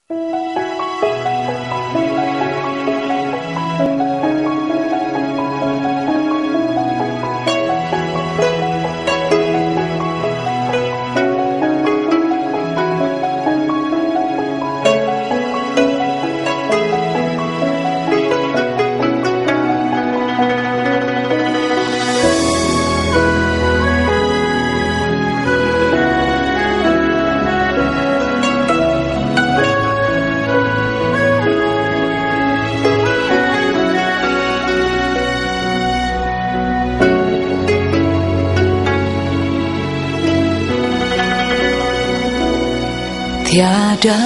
Tiada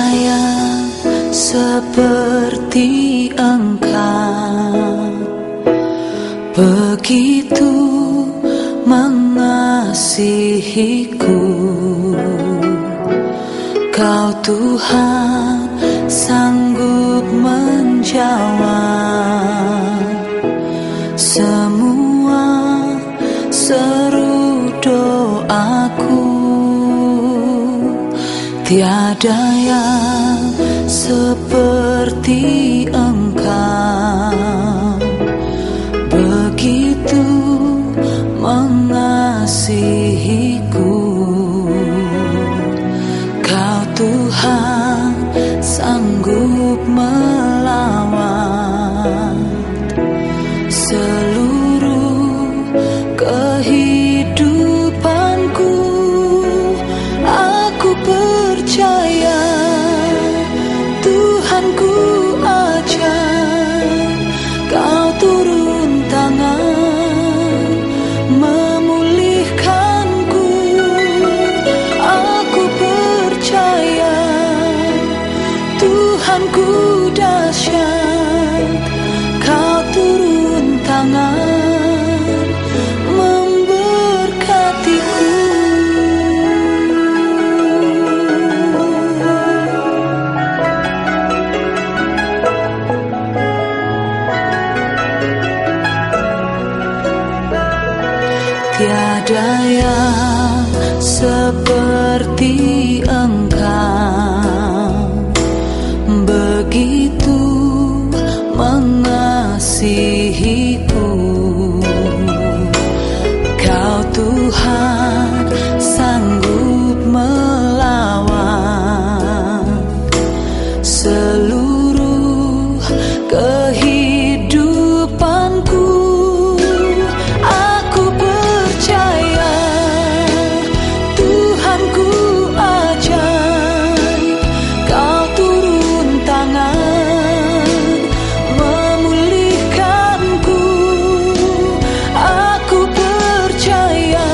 yang seperti Engkau, begitu mengasihiku. Kau Tuhan sanggup menjawab semua seru doaku. Tiada yang seperti Engkau, begitu mengasihiku. Kau Tuhan sanggup melawat seluruh kehidupanku. Aku percaya Tuhanku ajaib, Kau turun tangan memulihkanku. Aku percaya Tuhanku dahsyat, Kau turun tangan memberkatiku. Tiada yang seperti Engkau, begitu mengasihiku. Kau Tuhan sanggup melawat seluruh kehidupanku. Aku percaya Tuhanku ajaib, Kau turun tangan memulihkanku. Aku percaya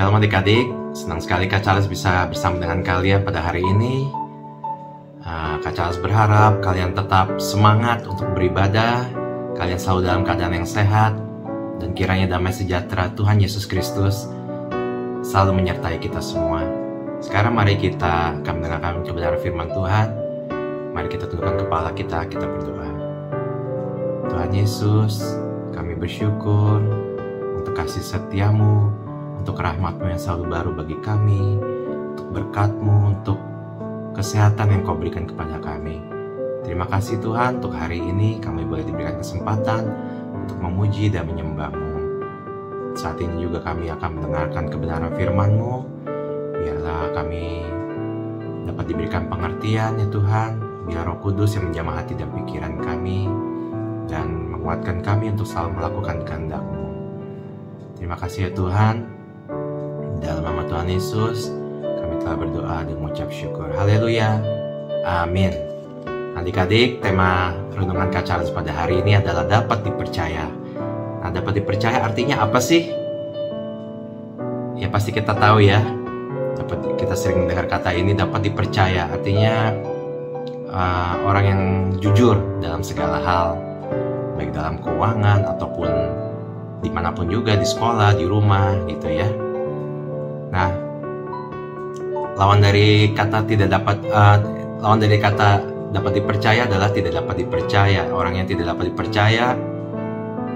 Shalom adik-adik, senang sekali Kak Charles bisa bersama dengan kalian pada hari ini. Kak Charles berharap kalian tetap semangat untuk beribadah, kalian selalu dalam keadaan yang sehat, dan kiranya damai sejahtera Tuhan Yesus Kristus selalu menyertai kita semua. Sekarang mari kita akan mendengarkan kebenaran firman Tuhan. Mari kita tundukkan kepala kita berdoa. Tuhan Yesus, kami bersyukur untuk kasih setia-Mu, untuk rahmat-Mu yang selalu baru bagi kami, untuk berkat-Mu, untuk kesehatan yang Kau berikan kepada kami. Terima kasih Tuhan, untuk hari ini kami boleh diberikan kesempatan untuk memuji dan menyembah-Mu. Saat ini juga kami akan mendengarkan kebenaran firman-Mu. Biarlah kami dapat diberikan pengertian ya Tuhan. Biar Roh Kudus yang menjamah hati dan pikiran kami dan menguatkan kami untuk selalu melakukan kehendak-Mu. Terima kasih ya Tuhan. Dalam nama Tuhan Yesus kami telah berdoa dan mengucap syukur. Haleluya. Amin. Adik-adik, tema renungan Kak Charles pada hari ini adalah dapat dipercaya. Nah, dapat dipercaya artinya apa sih? Ya pasti kita tahu ya. Kita sering mendengar kata ini, dapat dipercaya. Artinya orang yang jujur dalam segala hal, baik dalam keuangan ataupun dimanapun juga, di sekolah, di rumah gitu ya. Nah, lawan dari kata dapat dipercaya adalah tidak dapat dipercaya. Orang yang tidak dapat dipercaya,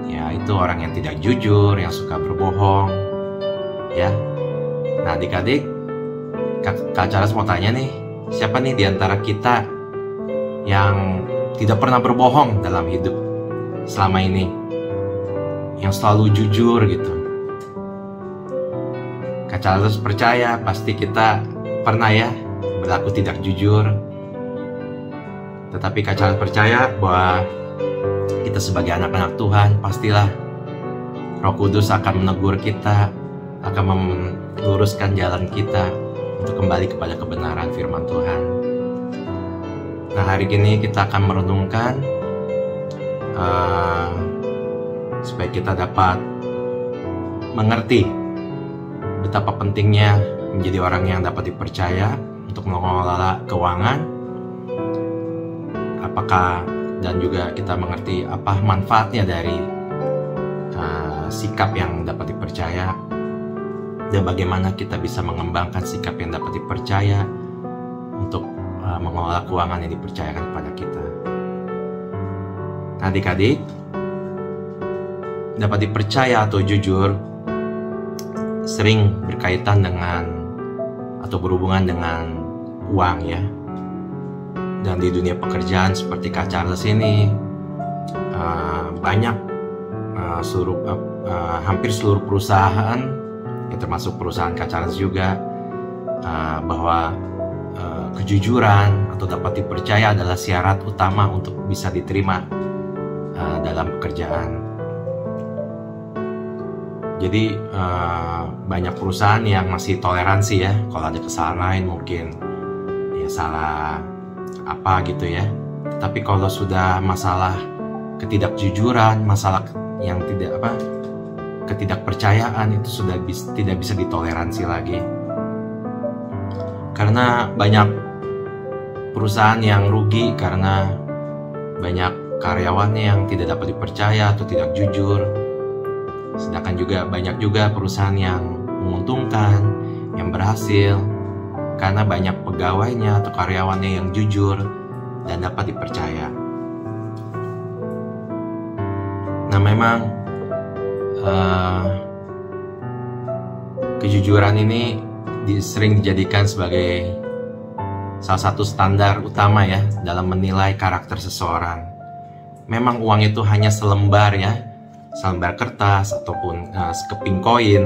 ya itu orang yang tidak jujur, yang suka berbohong, ya. Nah, adik-adik, Kak Charles mau tanya nih, siapa nih di antara kita yang tidak pernah berbohong dalam hidup selama ini, yang selalu jujur gitu? Kak Charles percaya pasti kita pernah ya berlaku tidak jujur. Tetapi Kak Charles percaya bahwa kita sebagai anak-anak Tuhan, pastilah Roh Kudus akan menegur kita, akan meluruskan jalan kita untuk kembali kepada kebenaran firman Tuhan. Nah, hari ini kita akan merenungkan supaya kita dapat mengerti betapa pentingnya menjadi orang yang dapat dipercaya untuk mengelola keuangan. Apakah dan juga kita mengerti apa manfaatnya dari sikap yang dapat dipercaya, dan bagaimana kita bisa mengembangkan sikap yang dapat dipercaya untuk mengelola keuangan yang dipercayakan kepada kita. Nah, adik-adik, dapat dipercaya atau jujur sering berkaitan dengan atau berhubungan dengan uang ya. Dan di dunia pekerjaan seperti Kak Charles ini banyak hampir seluruh perusahaan, ya termasuk perusahaan Kak Charles juga, bahwa kejujuran atau dapat dipercaya adalah syarat utama untuk bisa diterima dalam pekerjaan. Jadi banyak perusahaan yang masih toleransi ya, kalau ada kesalahan lain mungkin ya salah apa gitu ya. Tapi kalau sudah masalah ketidakjujuran, masalah yang ketidakpercayaan, itu sudah tidak bisa ditoleransi lagi. Karena banyak perusahaan yang rugi karena banyak karyawannya yang tidak dapat dipercaya atau tidak jujur. Sedangkan juga banyak juga perusahaan yang menguntungkan, yang berhasil karena banyak pegawainya atau karyawannya yang jujur dan dapat dipercaya. Nah, memang kejujuran ini sering dijadikan sebagai salah satu standar utama ya dalam menilai karakter seseorang. Memang uang itu hanya selembar ya, selembar kertas ataupun sekeping koin.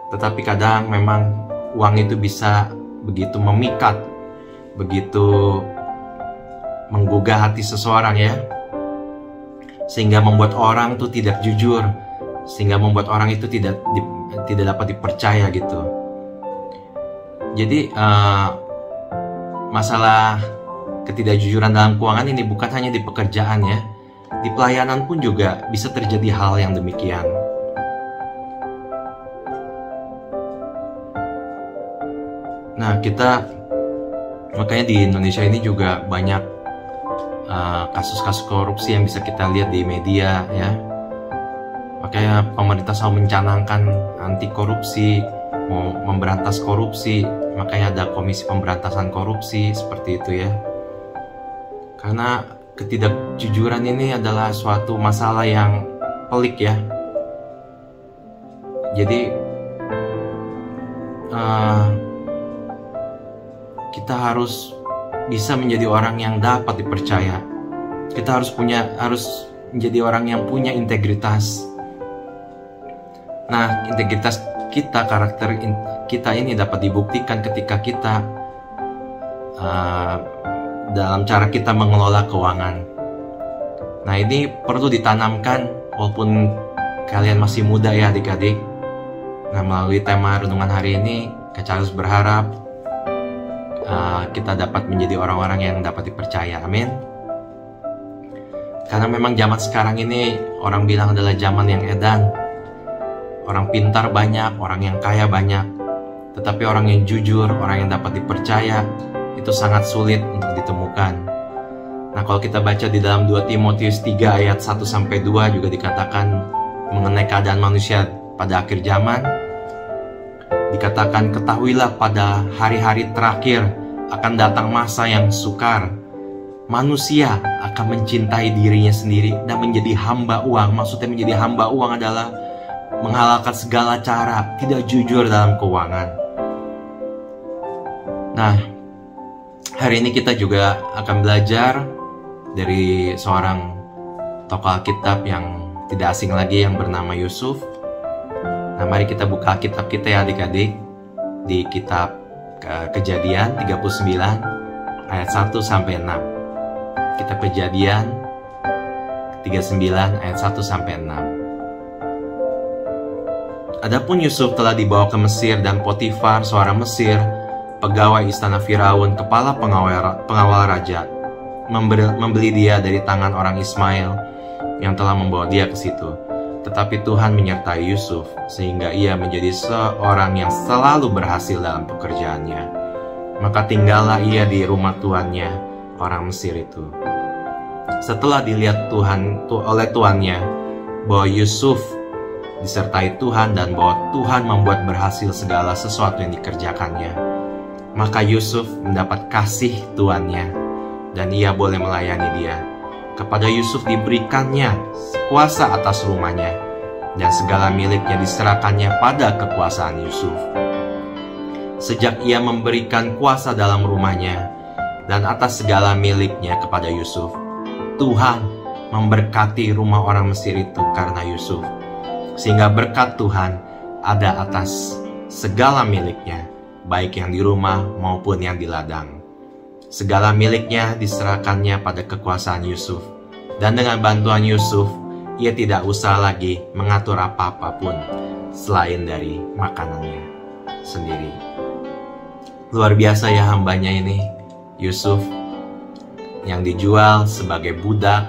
Tetapi kadang memang uang itu bisa begitu memikat, begitu menggugah hati seseorang ya, sehingga membuat orang itu tidak jujur, sehingga membuat orang itu tidak dapat dipercaya gitu. Jadi masalah ketidakjujuran dalam keuangan ini bukan hanya di pekerjaan ya, di pelayanan pun juga bisa terjadi hal yang demikian. Nah, makanya di Indonesia ini juga banyak kasus-kasus korupsi yang bisa kita lihat di media ya. Makanya pemerintah selalu mencanangkan anti korupsi, mau memberantas korupsi, makanya ada komisi pemberantasan korupsi seperti itu ya. Karena ketidakjujuran ini adalah suatu masalah yang pelik ya. Jadi kita harus bisa menjadi orang yang dapat dipercaya. Kita harus menjadi orang yang punya integritas. Nah, integritas kita, karakter kita ini dapat dibuktikan ketika kita dalam cara kita mengelola keuangan. Nah, ini perlu ditanamkan walaupun kalian masih muda ya adik-adik. Nah, melalui tema renungan hari ini, Kak Charles berharap kita dapat menjadi orang-orang yang dapat dipercaya. Amin. Karena memang zaman sekarang ini orang bilang adalah zaman yang edan. Orang pintar banyak, orang yang kaya banyak. Tetapi orang yang jujur, orang yang dapat dipercaya, itu sangat sulit untuk ditemukan. Nah, kalau kita baca di dalam 2 Timotius 3 ayat 1-2 juga dikatakan mengenai keadaan manusia pada akhir zaman. Dikatakan, ketahuilah pada hari-hari terakhir akan datang masa yang sukar. Manusia akan mencintai dirinya sendiri dan menjadi hamba uang. Maksudnya menjadi hamba uang adalah menghalalkan segala cara, tidak jujur dalam keuangan. Nah, hari ini kita juga akan belajar dari seorang tokoh Alkitab yang tidak asing lagi yang bernama Yusuf. Nah, mari kita buka Alkitab kita ya adik-adik, di kitab Kejadian 39 ayat 1-6. Kitab Kejadian 39 ayat 1-6. Adapun Yusuf telah dibawa ke Mesir dan Potifar, seorang Mesir, pegawai istana Firaun, kepala pengawal raja, membeli dia dari tangan orang Ismail yang telah membawa dia ke situ. Tetapi Tuhan menyertai Yusuf sehingga ia menjadi seorang yang selalu berhasil dalam pekerjaannya. Maka tinggallah ia di rumah tuannya, orang Mesir itu. Setelah dilihat oleh tuannya bahwa Yusuf disertai Tuhan dan bahwa Tuhan membuat berhasil segala sesuatu yang dikerjakannya, maka Yusuf mendapat kasih tuannya dan ia boleh melayani dia. Kepada Yusuf diberikannya kuasa atas rumahnya dan segala miliknya diserahkannya pada kekuasaan Yusuf. Sejak ia memberikan kuasa dalam rumahnya dan atas segala miliknya kepada Yusuf, Tuhan memberkati rumah orang Mesir itu karena Yusuf. Sehingga berkat Tuhan ada atas segala miliknya, baik yang di rumah maupun yang di ladang. Segala miliknya diserahkannya pada kekuasaan Yusuf. Dan dengan bantuan Yusuf, ia tidak usah lagi mengatur apa-apa pun selain dari makanannya sendiri. Luar biasa ya hambanya ini, Yusuf, yang dijual sebagai budak.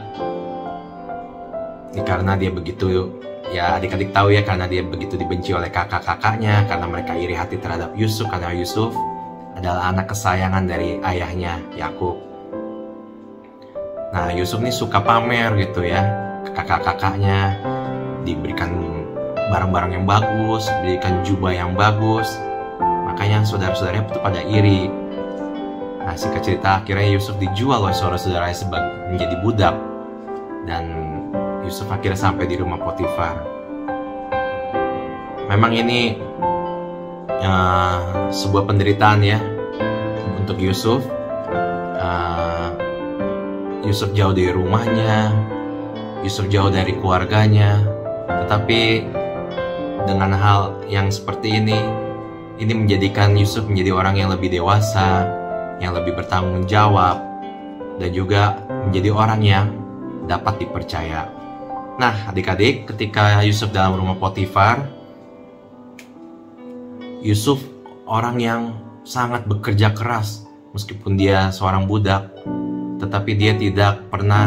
Ini karena dia begitu, ya adik-adik tahu ya, karena dia begitu dibenci oleh kakak-kakaknya, karena mereka iri hati terhadap Yusuf, karena Yusuf adalah anak kesayangan dari ayahnya, Yakub. Nah, Yusuf ini suka pamer gitu ya, ke kakak-kakaknya, diberikan barang-barang yang bagus, diberikan jubah yang bagus, makanya saudara-saudaranya itu pada iri. Nah, singkat cerita, akhirnya Yusuf dijual oleh saudara-saudaranya menjadi budak, dan Yusuf akhirnya sampai di rumah Potifar. Memang ini sebuah penderitaan ya untuk Yusuf. Yusuf jauh dari rumahnya, Yusuf jauh dari keluarganya. Tetapi dengan hal yang seperti ini menjadikan Yusuf menjadi orang yang lebih dewasa, yang lebih bertanggung jawab, dan juga menjadi orang yang dapat dipercaya. Nah, adik-adik, ketika Yusuf dalam rumah Potifar, Yusuf orang yang sangat bekerja keras. Meskipun dia seorang budak, tetapi dia tidak pernah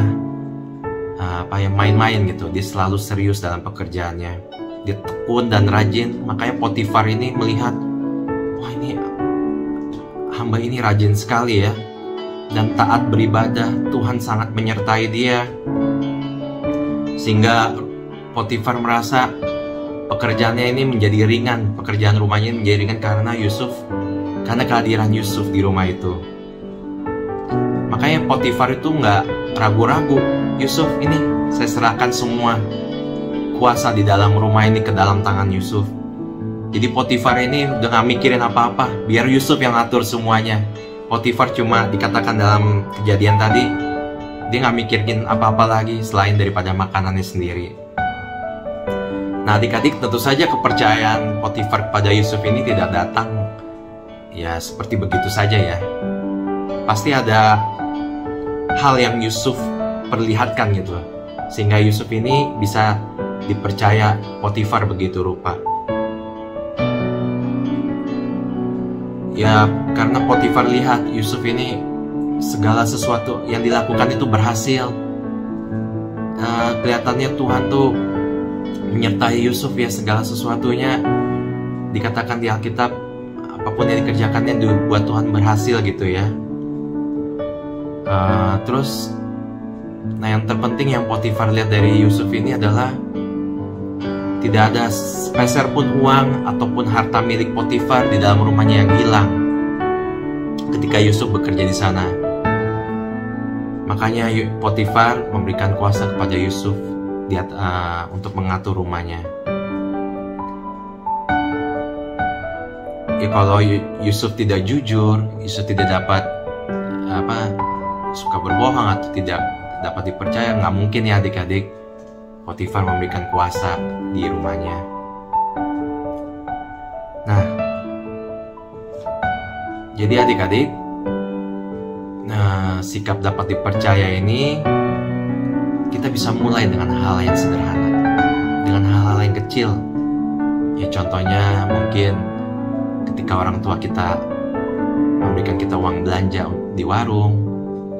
main-main gitu. Dia selalu serius dalam pekerjaannya. Dia tekun dan rajin. Makanya Potifar ini melihat, wah ini hamba ini rajin sekali ya, dan taat beribadah. Tuhan sangat menyertai dia. Sehingga Potifar merasa pekerjaannya ini menjadi ringan, pekerjaan rumahnya menjadi ringan karena kehadiran Yusuf di rumah itu. Makanya Potifar itu nggak ragu-ragu, Yusuf ini saya serahkan semua kuasa di dalam rumah ini ke dalam tangan Yusuf. Jadi Potifar ini udah gak mikirin apa-apa, biar Yusuf yang atur semuanya. Potifar cuma dikatakan dalam kejadian tadi, dia gak mikirin apa-apa lagi selain daripada makanannya sendiri. Nah adik-adik, tentu saja kepercayaan Potifar kepada Yusuf ini tidak datang ya seperti begitu saja ya. Pasti ada hal yang Yusuf perlihatkan gitu, sehingga Yusuf ini bisa dipercaya Potifar begitu rupa. Ya karena Potifar lihat Yusuf ini segala sesuatu yang dilakukan itu berhasil. Kelihatannya Tuhan tuh menyertai Yusuf ya, segala sesuatunya dikatakan di Alkitab, apapun yang dikerjakannya buat Tuhan berhasil gitu ya. Terus yang terpenting yang Potifar lihat dari Yusuf ini adalah tidak ada sepeser pun uang ataupun harta milik Potifar di dalam rumahnya yang hilang ketika Yusuf bekerja di sana. Makanya Potifar memberikan kuasa kepada Yusuf untuk mengatur rumahnya. Ya kalau Yusuf tidak jujur, Yusuf tidak dapat suka berbohong atau tidak dapat dipercaya, nggak mungkin ya adik-adik Potifar memberikan kuasa di rumahnya. Nah, jadi adik-adik, sikap dapat dipercaya ini kita bisa mulai dengan hal yang sederhana, dengan hal-hal yang kecil. Ya contohnya mungkin ketika orang tua kita memberikan kita uang belanja di warung,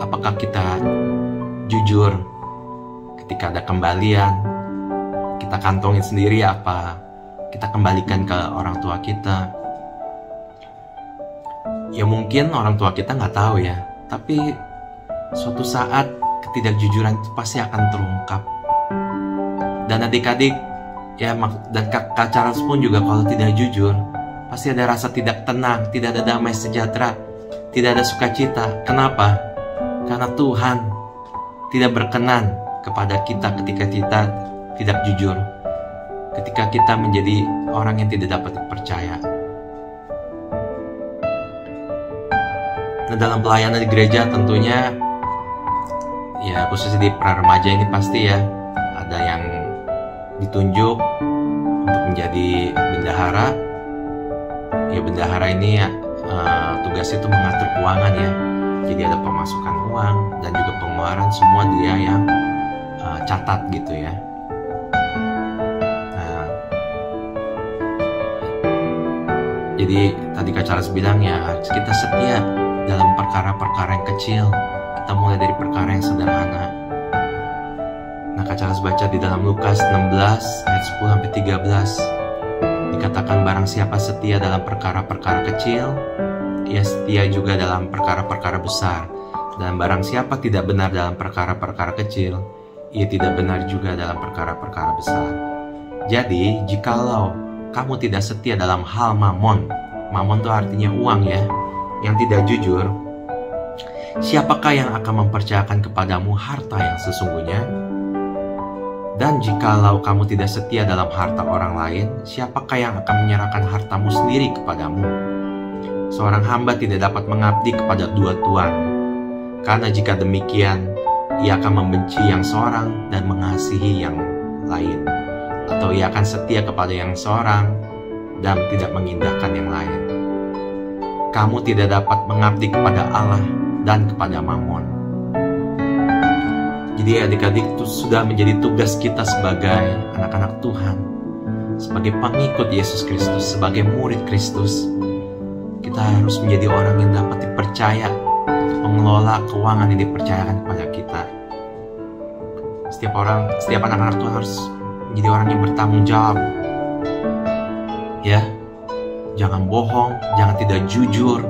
apakah kita jujur ketika ada kembalian, kita kantongin sendiri apa kita kembalikan ke orang tua kita. Ya mungkin orang tua kita nggak tahu ya, tapi suatu saat ketidakjujuran itu pasti akan terungkap. Dan adik-adik ya, dan Kak Charles pun juga kalau tidak jujur pasti ada rasa tidak tenang, tidak ada damai sejahtera, tidak ada sukacita. Kenapa? Karena Tuhan tidak berkenan kepada kita ketika kita tidak jujur, ketika kita menjadi orang yang tidak dapat dipercaya. Nah dalam pelayanan di gereja tentunya ya khususnya di pra-remaja ini pasti ya ada yang ditunjuk untuk menjadi bendahara. Ya bendahara ini ya, tugasnya itu mengatur keuangan ya. Jadi ada pemasukan uang dan juga pengeluaran, semua dia yang catat gitu ya. Nah, jadi tadi Kak Charles bilang ya harus kita setia dalam perkara-perkara yang kecil. Kita mulai dari perkara yang sederhana. Nah Kak Charles baca di dalam Lukas 16 ayat 10-13, dikatakan barang siapa setia dalam perkara-perkara kecil, ia setia juga dalam perkara-perkara besar. Dan barang siapa tidak benar dalam perkara-perkara kecil, ia tidak benar juga dalam perkara-perkara besar. Jadi jikalau kamu tidak setia dalam hal mamon, mamon itu artinya uang ya, yang tidak jujur, siapakah yang akan mempercayakan kepadamu harta yang sesungguhnya? Dan jikalau kamu tidak setia dalam harta orang lain, siapakah yang akan menyerahkan hartamu sendiri kepadamu? Seorang hamba tidak dapat mengabdi kepada dua tuan, karena jika demikian, ia akan membenci yang seorang dan mengasihi yang lain, atau ia akan setia kepada yang seorang dan tidak mengindahkan yang lain. Kamu tidak dapat mengabdi kepada Allah dan kepada mamon. Jadi adik-adik, itu sudah menjadi tugas kita sebagai anak-anak Tuhan, sebagai pengikut Yesus Kristus, sebagai murid Kristus. Kita harus menjadi orang yang dapat dipercaya untuk mengelola keuangan yang dipercayakan kepada kita. Setiap anak-anak Tuhan harus menjadi orang yang bertanggung jawab. Ya, jangan bohong, jangan tidak jujur.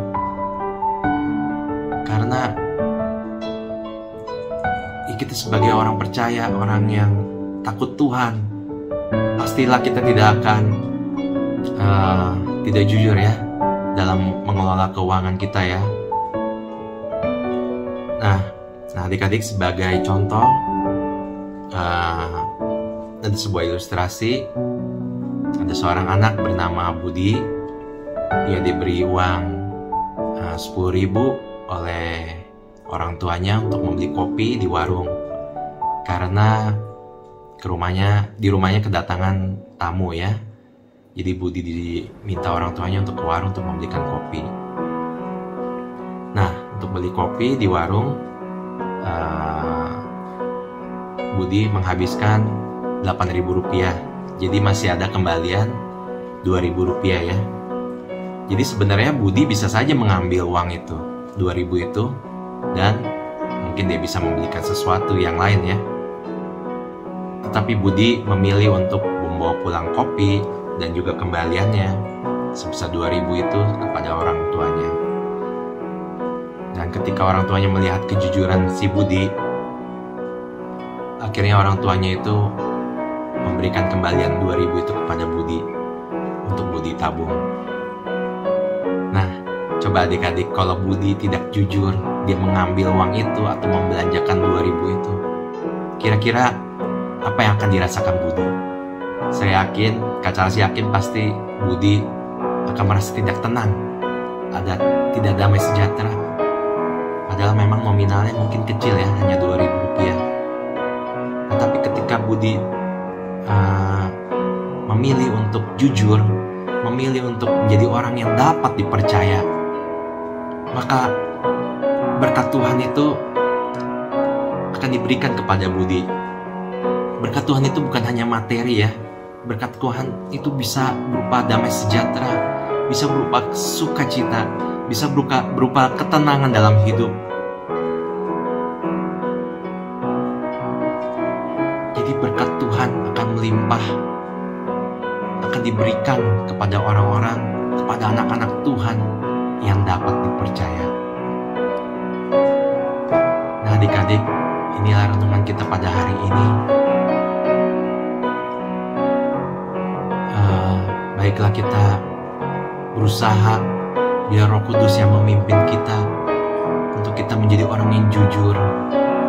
kita sebagai orang percaya, orang yang takut Tuhan, pastilah kita tidak akan tidak jujur ya dalam mengelola keuangan kita ya. Nah adik-adik, sebagai contoh ada sebuah ilustrasi. Ada seorang anak bernama Budi. Dia diberi uang 10.000 oleh orang tuanya untuk membeli kopi di warung, karena di rumahnya kedatangan tamu ya. Jadi Budi diminta orang tuanya untuk ke warung untuk membelikan kopi. Nah, untuk beli kopi di warung, Budi menghabiskan 8.000 rupiah. Jadi masih ada kembalian 2.000 rupiah ya. Jadi sebenarnya Budi bisa saja mengambil uang itu, 2.000 itu, dan mungkin dia bisa membelikan sesuatu yang lain ya. Tetapi Budi memilih untuk membawa pulang kopi dan juga kembaliannya sebesar 2.000 itu kepada orang tuanya. Dan ketika orang tuanya melihat kejujuran si Budi, akhirnya orang tuanya itu memberikan kembalian 2.000 itu kepada Budi untuk Budi tabung. Nah, coba adik-adik, kalau Budi tidak jujur, dia mengambil uang itu atau membelanjakan 2.000 itu, kira-kira apa yang akan dirasakan Budi? Saya yakin, Kak Charles yakin pasti Budi akan merasa tidak tenang, tidak damai sejahtera. Padahal memang nominalnya mungkin kecil ya, hanya 2.000 rupiah. Tetapi ketika Budi memilih untuk jujur, memilih untuk menjadi orang yang dapat dipercaya, maka berkat Tuhan itu akan diberikan kepada Budi. Berkat Tuhan itu bukan hanya materi ya. Berkat Tuhan itu bisa berupa damai sejahtera, bisa berupa sukacita, bisa berupa ketenangan dalam hidup. Jadi berkat Tuhan akan melimpah, akan diberikan kepada orang-orang, kepada anak-anak Tuhan yang dapat dipercaya. Nah adik-adik, inilah renungan kita pada hari ini. Baiklah kita berusaha biar Roh Kudus yang memimpin kita, untuk kita menjadi orang yang jujur,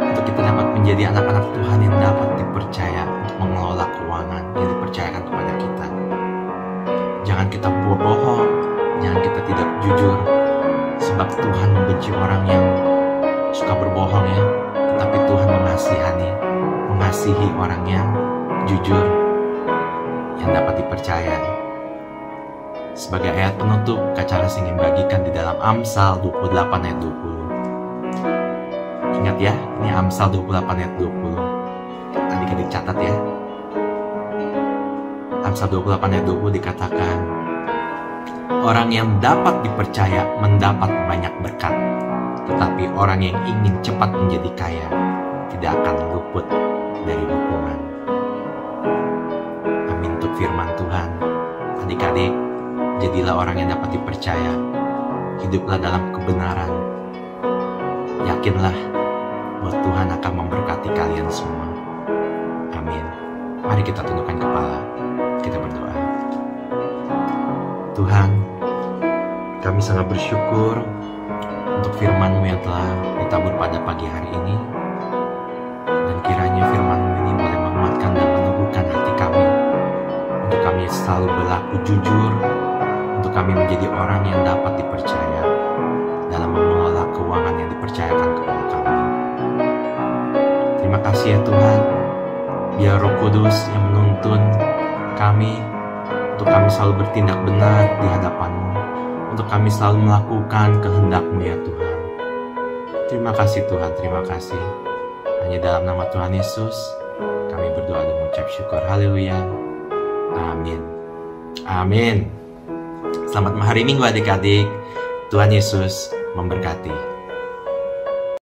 untuk kita dapat menjadi anak-anak Tuhan yang dapat dipercaya untuk mengelola keuangan yang dipercayakan kepada kita. Jangan kita bohong, jangan kita tidak jujur, sebab Tuhan membenci orang yang suka berbohong ya. Tetapi Tuhan mengasihi orang yang jujur, yang dapat dipercaya. Sebagai ayat penutup, Kak Charles ingin bagikan di dalam Amsal 28 ayat 20. Ingat ya, ini Amsal 28 ayat 20. Adik-adik catat ya. Amsal 28 ayat 20 dikatakan, orang yang dapat dipercaya mendapat banyak berkat, tetapi orang yang ingin cepat menjadi kaya tidak akan luput dari hukuman. Amin untuk firman Tuhan. Adik-adik, jadilah orang yang dapat dipercaya. Hiduplah dalam kebenaran. Yakinlah bahwa Tuhan akan memberkati kalian semua. Amin. Mari kita tundukkan kepala. Kita berdoa. Tuhan, kami sangat bersyukur untuk firman-Mu yang telah ditabur pada pagi hari ini. Dan kiranya firman-Mu ini boleh menguatkan dan meneguhkan hati kami, untuk kami selalu berlaku jujur, untuk kami menjadi orang yang dapat dipercaya dalam mengelola keuangan yang dipercayakan kepada kami. Terima kasih ya Tuhan, biar Roh Kudus yang menuntun kami, untuk kami selalu bertindak benar di hadapan-Mu, untuk kami selalu melakukan kehendak-Mu ya Tuhan. Terima kasih Tuhan, terima kasih. Hanya dalam nama Tuhan Yesus kami berdoa dan mengucap syukur. Haleluya. Amin. Amin. Selamat hari Minggu adik-adik. Tuhan Yesus memberkati.